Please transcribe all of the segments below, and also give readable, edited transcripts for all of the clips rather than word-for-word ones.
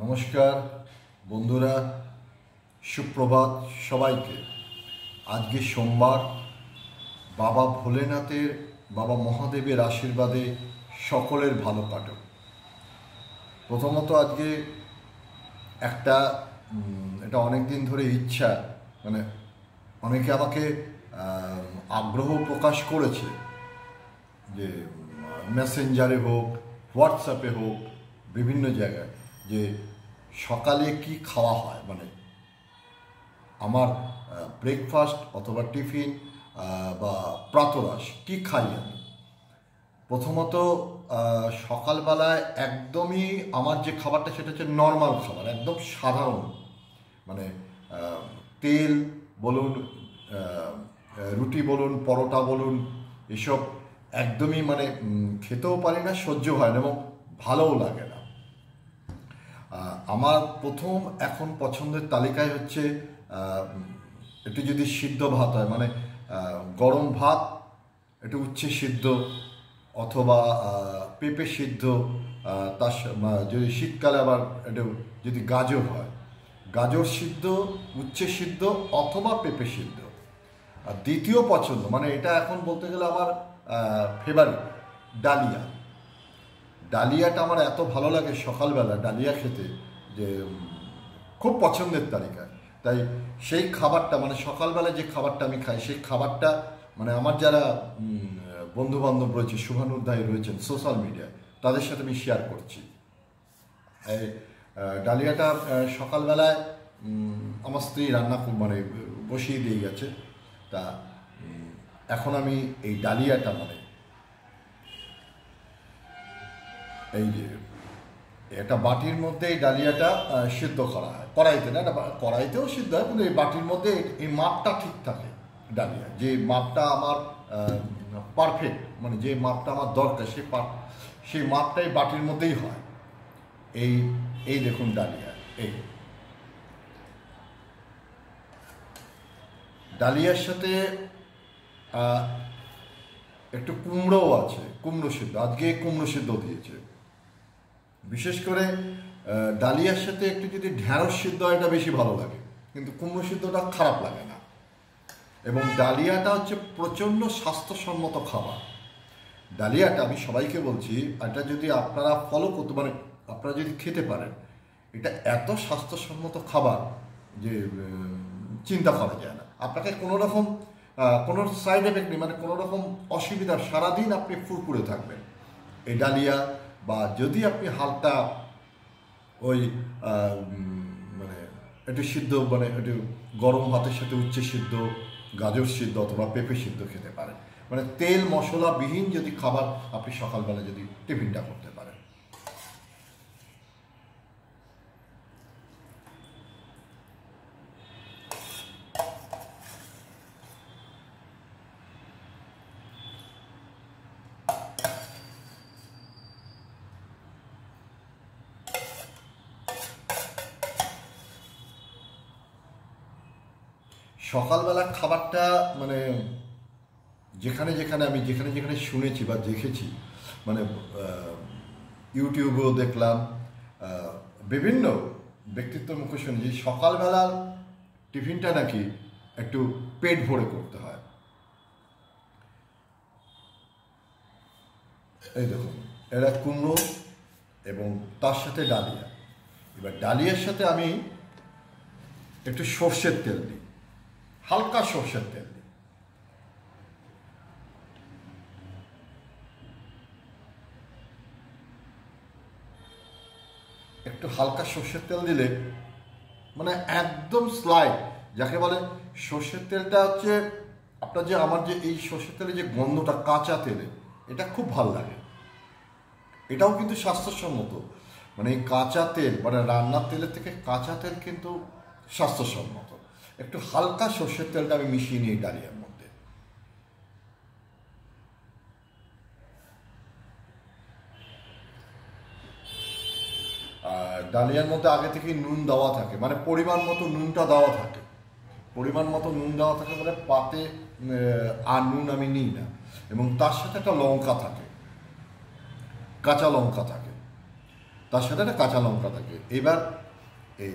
নমস্কার বন্ধুরা, সুপ্রভাত সবাইকে। আজকে সোমবার। বাবা ভোলেনাথের, বাবা মহাদেবের আশীর্বাদে সকলের ভালো কাটুক। প্রথমত আজকে এটা অনেক দিন ধরে ইচ্ছা, মানে অনেকে আমাকে আগ্রহ প্রকাশ করেছে যে মেসেঞ্জারে হোক, হোয়াটসঅ্যাপে হোক, বিভিন্ন জায়গায়, যে সকালে কি খাওয়া হয়, মানে আমার ব্রেকফাস্ট অথবা টিফিন বা প্রাতরাশ কি খাই আমি। প্রথমত সকালবেলায় একদমই আমার যে খাবারটা সেটা হচ্ছে নর্মাল খাবার, একদম সাধারণ, মানে তেল বলুন, রুটি বলুন, পরোটা বলুন, এসব একদমই মানে খেতেও পারি না, সহ্য হয় না এবং ভালোও লাগে না। আমার প্রথম এখন পছন্দের তালিকায় হচ্ছে একটু যদি সিদ্ধ ভাত হয়, মানে গরম ভাত, একটু উচ্ছে সিদ্ধ অথবা পেঁপে সিদ্ধ, তার যদি শীতকালে আবার একটু যদি গাজর হয়, গাজর সিদ্ধ, উচ্ছে সিদ্ধ অথবা পেঁপে সিদ্ধ। আর দ্বিতীয় পছন্দ, মানে এটা এখন বলতে গেলে আমার ফেভারিট, ডালিয়া। ডালিয়াটা আমার এত ভালো লাগে সকালবেলা ডালিয়া খেতে, যে খুব পছন্দের তালিকায়। তাই সেই খাবারটা, মানে সকালবেলা যে খাবারটা আমি খাই, সেই খাবারটা মানে আমার যারা বন্ধুবান্ধব রয়েছে, শুভানুধ্যায়ী রয়েছেন সোশ্যাল মিডিয়ায়, তাদের সাথে আমি শেয়ার করছি। এই ডালিয়াটা সকালবেলায় আমার স্ত্রী রান্না মানে বসিয়ে দিয়ে গেছে। তা এখন আমি এই ডালিয়াটা, মানে এই যে একটা বাটির মধ্যে এই ডালিয়াটা সিদ্ধ করা হয়, কড়াইতে না, কড়াইতেও সিদ্ধ হয়, কিন্তু এই বাটির মধ্যে এই মাপটা ঠিক থাকে। ডালিয়া যে মাপটা আমার পারফেক্ট, মানে যে মাপটা আমার দরকার, সেই মাপটাই বাটির মধ্যেই হয়। এই দেখুন ডালিয়া, এই ডালিয়ার সাথে একটু কুমড়োও আছে, কুমড়ো সিদ্ধ, আজকে কুমড়ো সিদ্ধ দিয়েছে। বিশেষ করে ডালিয়ার সাথে একটু যদি ঢ্যাঁড়স সিদ্ধ হয়, এটা বেশি ভালো লাগে, কিন্তু কুমড়ো সিদ্ধটা খারাপ লাগে না। এবং ডালিয়াটা হচ্ছে প্রচণ্ড স্বাস্থ্যসম্মত খাবার। ডালিয়াটা আমি সবাইকে বলছি, এটা যদি আপনারা ফলো করতে, মানে আপনারা যদি খেতে পারেন, এটা এত স্বাস্থ্যসম্মত খাবার যে চিন্তা করা যায় না। আপনাকে কোনো রকম কোনো সাইড এফেক্ট নেই, মানে কোনো রকম অসুবিধা, সারাদিন আপনি ফুরফুরে থাকবেন এই ডালিয়া। বা যদি আপনি হালকা ওই মানে একটু সিদ্ধ, মানে একটু গরম ভাতের সাথে উচ্ছে সিদ্ধ, গাজর সিদ্ধ অথবা পেঁপে সিদ্ধ খেতে পারেন, মানে তেল মশলাবিহীন যদি খাবার আপনি সকালবেলা যদি টিফিনটা করতে পারেন। সকালবেলা খাবারটা, মানে আমি যেখানে শুনেছি বা দেখেছি, মানে ইউটিউবেও দেখলাম, বিভিন্ন ব্যক্তিত্বের মুখে শুনেছি, সকালবেলার টিফিনটা নাকি একটু পেট ভরে করতে হয়। এই দেখুন, এরা কুমড়ো এবং তার সাথে ডালিয়া। এবার ডালিয়ার সাথে আমি একটু সর্ষের তেল দিই, হালকা সর্ষের তেল দিই। একটু হালকা সর্ষের তেল দিলে, মানে একদম স্লাইড, যাকে বলে সর্ষের তেলটা হচ্ছে আপনার, যে আমার যে এই সর্ষের তেলের যে গন্ধটা, কাঁচা তেলে, এটা খুব ভালো লাগে। এটাও কিন্তু স্বাস্থ্যসম্মত, মানে এই কাঁচা তেল, মানে রান্নার তেলের থেকে কাঁচা তেল কিন্তু স্বাস্থ্যসম্মত। একটু হালকা সর্ষের তেলটা আমি মিশিয়ে নিই ডালিয়ার মধ্যে। আর ডালিয়ার মধ্যে আগে থেকেই নুন দেওয়া থাকে, মানে পরিমাণ মতো নুনটা দেওয়া থাকে, পরিমাণ মতো নুন দেওয়া থাকে, বলে পাতে আর নুন আমি নিই না। এবং তার সাথে একটা লঙ্কা থাকে, কাঁচা লঙ্কা থাকে। তার সাথে একটা কাঁচা লঙ্কা থাকে। এবার এই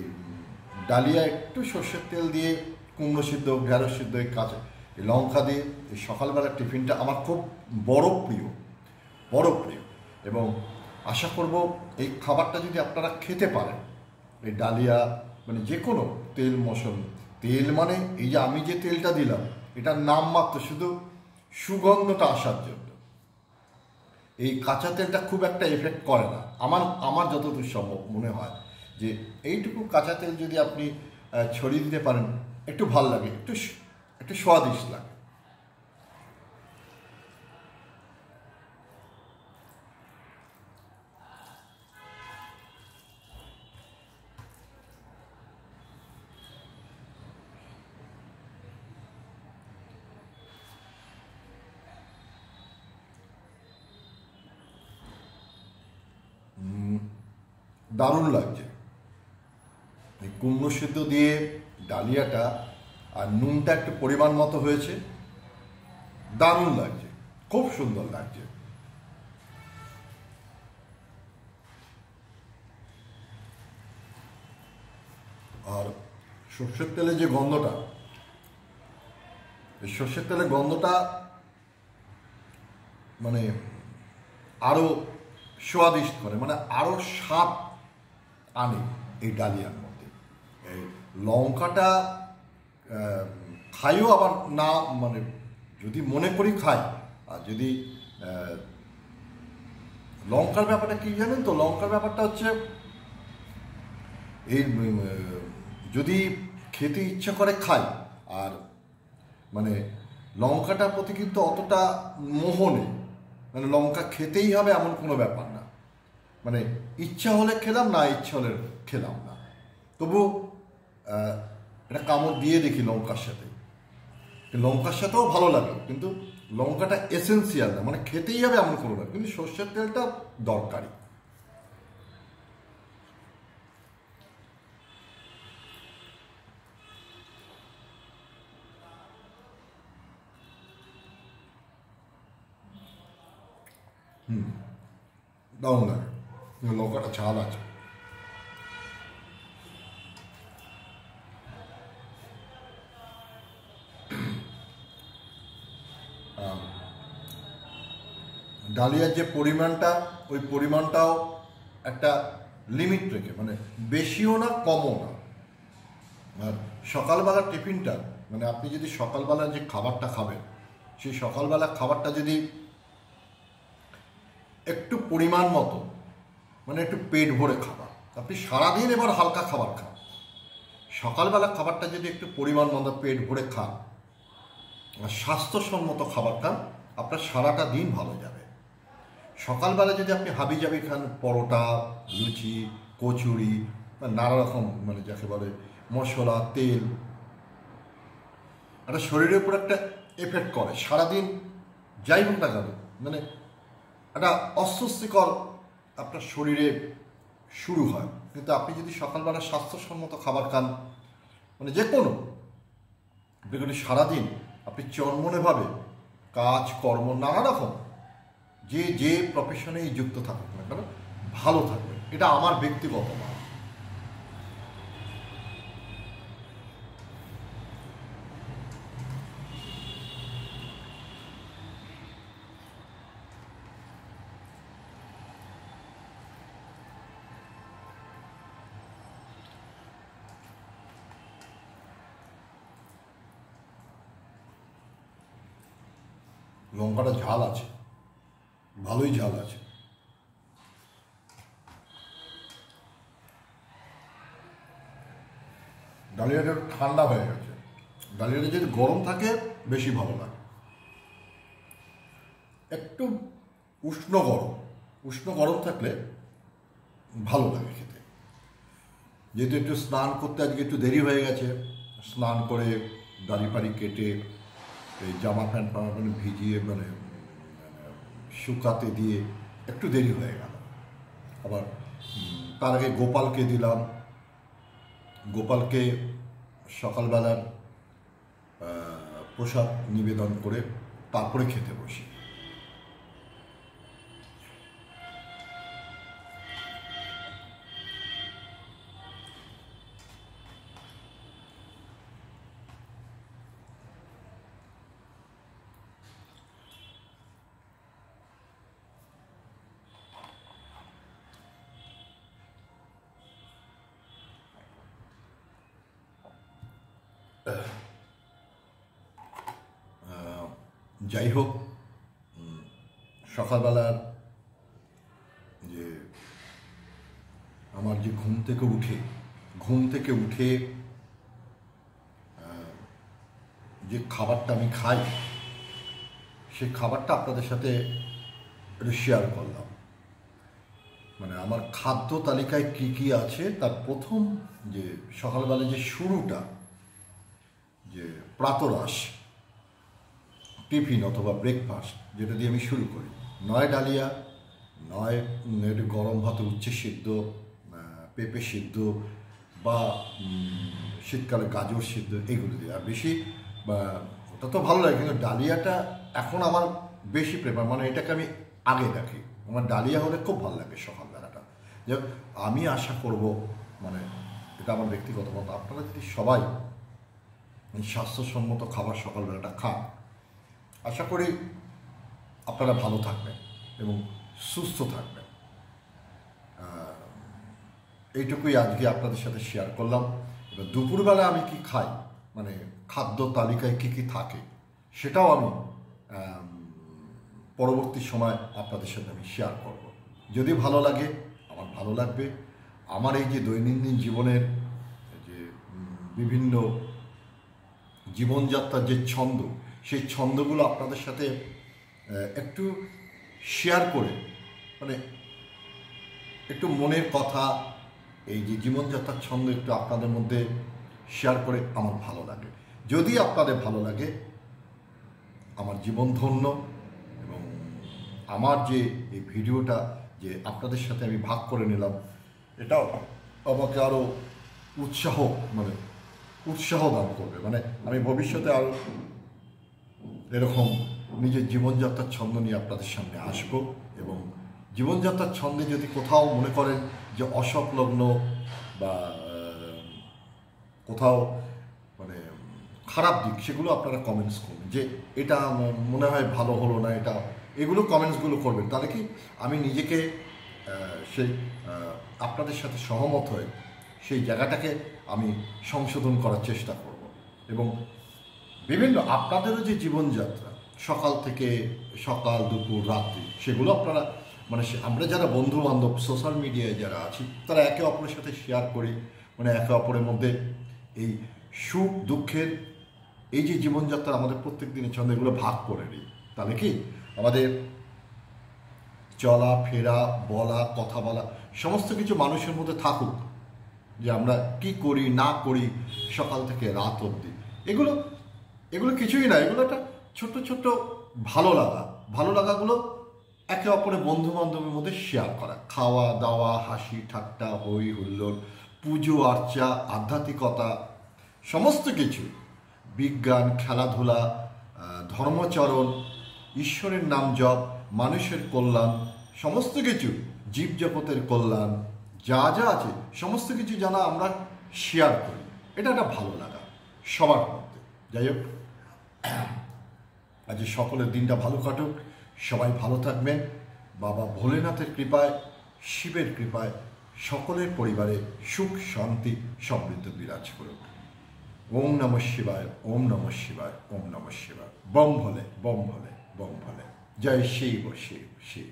ডালিয়া একটু সর্ষের তেল দিয়ে, কুমড়ো সিদ্ধ, ঢেঁড়স সিদ্ধ, এই কাঁচা এই লঙ্কা দিয়ে এই সকালবেলার টিফিনটা আমার খুব বড় প্রিয়, বড় প্রিয়। এবং আশা করব এই খাবারটা যদি আপনারা খেতে পারেন, এই ডালিয়া মানে যে কোনো তেল মশলা, তেল মানে এই যে আমি যে তেলটা দিলাম এটার নাম মাত্র, শুধু সুগন্ধটা আসার জন্য। এই কাঁচা তেলটা খুব একটা এফেক্ট করে না আমার যতদূর সম্ভব মনে হয়, যে এইটুকু কাঁচা তেল যদি আপনি ছড়িয়ে দিতে পারেন একটু ভাল লাগে, একটু স্বাদিষ্ট লাগে। দারুণ লাগছে এই কুমড়ো সিদ্ধ দিয়ে ডালিয়াটা, আর নুনটা একটু পরিমাণ মতো হয়েছে, দারুণ লাগছে, খুব সুন্দর লাগছে। আর সর্ষের তেলে যে গন্ধটা, এই সর্ষের তেলের গন্ধটা মানে আরও স্বাদিষ্ট করে, মানে আরও স্বাদ আনে এই ডালিয়ার মধ্যে। এই লঙ্কাটা খাইও আবার না, মানে যদি মনে করি খাই। আর যদি লঙ্কার ব্যাপারটা কি জানেন তো, লঙ্কার ব্যাপারটা হচ্ছে এই যদি খেতে ইচ্ছা করে খাই, আর মানে লঙ্কাটার প্রতি কিন্তু অতটা মোহ নেই, মানে লঙ্কা খেতেই হবে এমন কোনো ব্যাপার না, মানে ইচ্ছা হলে খেলাম, না ইচ্ছা হলে খেলাম না, তবু এটা কামড় দিয়ে দেখি লঙ্কার সাথে। লঙ্কার সাথেও ভালো লাগে, কিন্তু লঙ্কাটা এসেন্সিয়াল না, মানে খেতেই হবে এমন কোনো না, কিন্তু সর্ষের তেলটা দরকারি। দারুণ লাগে, লঙ্কাটা ঝাল আছে। ডালিয়ার যে পরিমাণটা, ওই পরিমাণটাও একটা লিমিট রেখে, মানে বেশিও না কমও না। আর সকালবেলার টিফিনটা, মানে আপনি যদি সকালবেলা যে খাবারটা খাবেন, সেই সকালবেলা খাবারটা যদি একটু পরিমাণ মতো, মানে একটু পেট ভরে খাবার, আপনি সারাদিন এবার হালকা খাবার খান, সকালবেলা খাবারটা যদি একটু পরিমাণ মতো পেট ভরে খান, আর স্বাস্থ্যসম্মত খাবার খান, আপনার সারাটা দিন ভালো যাবে। সকালবেলা যদি আপনি হাবিজাবি খান, পরোটা, লুচি, কচুরি, নানা রকম মানে যাকে বলে মশলা, তেল, একটা শরীরের উপর একটা এফেক্ট করে সারাদিন, যাই হোক না কেন, মানে একটা অস্বস্তিকর আপনার শরীরে শুরু হয়। কিন্তু আপনি যদি সকালবেলা স্বাস্থ্যসম্মত খাবার খান, মানে যে কোনো, দেখুন সারাদিন আপনি চনমনেভাবে কাজ কর্ম নানা রকম যে প্রফেশনেই যুক্ত থাকুক না কেন, ভালো থাকবে। এটা আমার ব্যক্তিগত মত। লঙ্কাটা ঝাল আছে, ভালোই ঝাল আছে। ডালিয়াটা ঠান্ডা হয়ে গেছে, ডালিয়াটা যদি গরম থাকে বেশি ভালো লাগে। একটু উষ্ণ গরম থাকলে ভালো লাগে খেতে। যেহেতু একটু স্নান করতে আজকে একটু দেরি হয়ে গেছে, স্নান করে দাড়ি ফাড়ি কেটে এই জামা প্যান্ট ভিজিয়ে মানে শুকাতে দিয়ে একটু দেরি হয়ে গেল। আবার তার আগে গোপালকে দিলাম, গোপালকে সকালবেলার প্রসাদ নিবেদন করে তারপরে খেতে বসি। যাই হোক, সকালবেলার যে আমার যে ঘুম থেকে উঠে যে খাবারটা আমি খাই, সেই খাবারটা আপনাদের সাথে একটু শেয়ার করলাম। মানে আমার খাদ্য তালিকায় কি কি আছে তার প্রথম যে সকালবেলা যে শুরুটা, যে প্রাতরাশ টিফিন অথবা ব্রেকফাস্ট, যেটা দিয়ে আমি শুরু করি, নয় ডালিয়া, নয় একটু গরম ভাতে উচ্ছে সিদ্ধ, পেঁপে সিদ্ধ, বা শীতকালে গাজর সিদ্ধ, এগুলো দিয়ে। আর বেশি ওটা তো ভালো লাগে, কিন্তু ডালিয়াটা এখন আমার বেশি প্রেফার, মানে এটাকে আমি আগে রাখি। আমার ডালিয়া হলে খুব ভালো লাগে সকালবেলাটা। যে আমি আশা করব, মানে এটা আমার ব্যক্তিগত মত, আপনারা যদি সবাই স্বাস্থ্যসম্মত খাবার সকালবেলাটা খান, আশা করি আপনারা ভালো থাকবেন এবং সুস্থ থাকবেন। এইটুকুই আজকে আপনাদের সাথে শেয়ার করলাম। এবার দুপুরবেলা আমি কি খাই, মানে খাদ্য তালিকায় কি কি থাকে, সেটাও আমি পরবর্তী সময় আপনাদের সাথে আমি শেয়ার করব। যদি ভালো লাগে, আমার ভালো লাগবে। আমার এই যে দৈনন্দিন জীবনের যে বিভিন্ন জীবনযাত্রার যে ছন্দ, সেই ছন্দগুলো আপনাদের সাথে একটু শেয়ার করে, মানে একটু মনের কথা, এই যে জীবনযাত্রার ছন্দ একটু আপনাদের মধ্যে শেয়ার করে আমার ভালো লাগে। যদি আপনাদের ভালো লাগে, আমার জীবন ধন্য। এবং আমার যে এই ভিডিওটা যে আপনাদের সাথে আমি ভাগ করে নিলাম, এটাও আমাকে আরও উৎসাহ দান করবে। মানে আমি ভবিষ্যতে আরও এরকম নিজের জীবনযাত্রার ছন্দ নিয়ে আপনাদের সামনে আসবো। এবং জীবনযাত্রার ছন্দে যদি কোথাও মনে করেন যে অসংলগ্ন বা কোথাও মানে খারাপ দিক, সেগুলো আপনারা কমেন্টস করবেন, যে এটা মনে হয় ভালো হলো না, এগুলো কমেন্টসগুলো করবেন। তাহলে কি আমি নিজেকে সেই আপনাদের সাথে সহমত হয়ে সেই জায়গাটাকে আমি সংশোধন করার চেষ্টা করব। এবং বিভিন্ন আপনাদেরও যে জীবনযাত্রা, সকাল দুপুর রাত্রি, সেগুলো আপনারা মানে আমরা যারা বন্ধু বান্ধব সোশ্যাল মিডিয়ায় যারা আছি, তারা একে অপরের সাথে শেয়ার করি। মানে একে অপরের মধ্যে এই সুখ দুঃখের এই যে জীবনযাত্রা আমাদের প্রত্যেক দিনের ছন্দ, এগুলো ভাগ করে নিই। তাহলে কি আমাদের চলা ফেরা, বলা, কথা বলা, সমস্ত কিছু মানুষের মধ্যে থাকুক, যে আমরা কি করি না করি সকাল থেকে রাত অবধি, এগুলো কিছুই না। এগুলো একটা ছোট্ট ছোট্ট ভালো লাগাগুলো একে অপরের বন্ধু বান্ধবের মধ্যে শেয়ার করা। খাওয়া দাওয়া, হাসি ঠাট্টা, হই হুল্লোড়, পুজো আর্চা, আধ্যাত্মিকতা, সমস্ত কিছু, বিজ্ঞান, খেলাধুলা, ধর্মচরণ, ঈশ্বরের নাম জপ, মানুষের কল্যাণ, সমস্ত কিছু, জীবজগতের কল্যাণ, যা যা আছে সমস্ত কিছু জানা আমরা শেয়ার করি। এটা একটা ভালো লাগা সবার মধ্যে। যাই হোক, আজ সকলের দিনটা ভালো কাটুক, সবাই ভালো থাকবেন। বাবা ভোলেনাথের কৃপায়, শিবের কৃপায় সকলের পরিবারে সুখ শান্তি সমৃদ্ধ বিরাজ করুক। ওম নমঃ শিবায়, ওম নমঃ শিবায়, ওম নমঃ শিবায়। বম ভোলে, বম ভোলে, বম ভোলে। জয় শিব শিব শিব।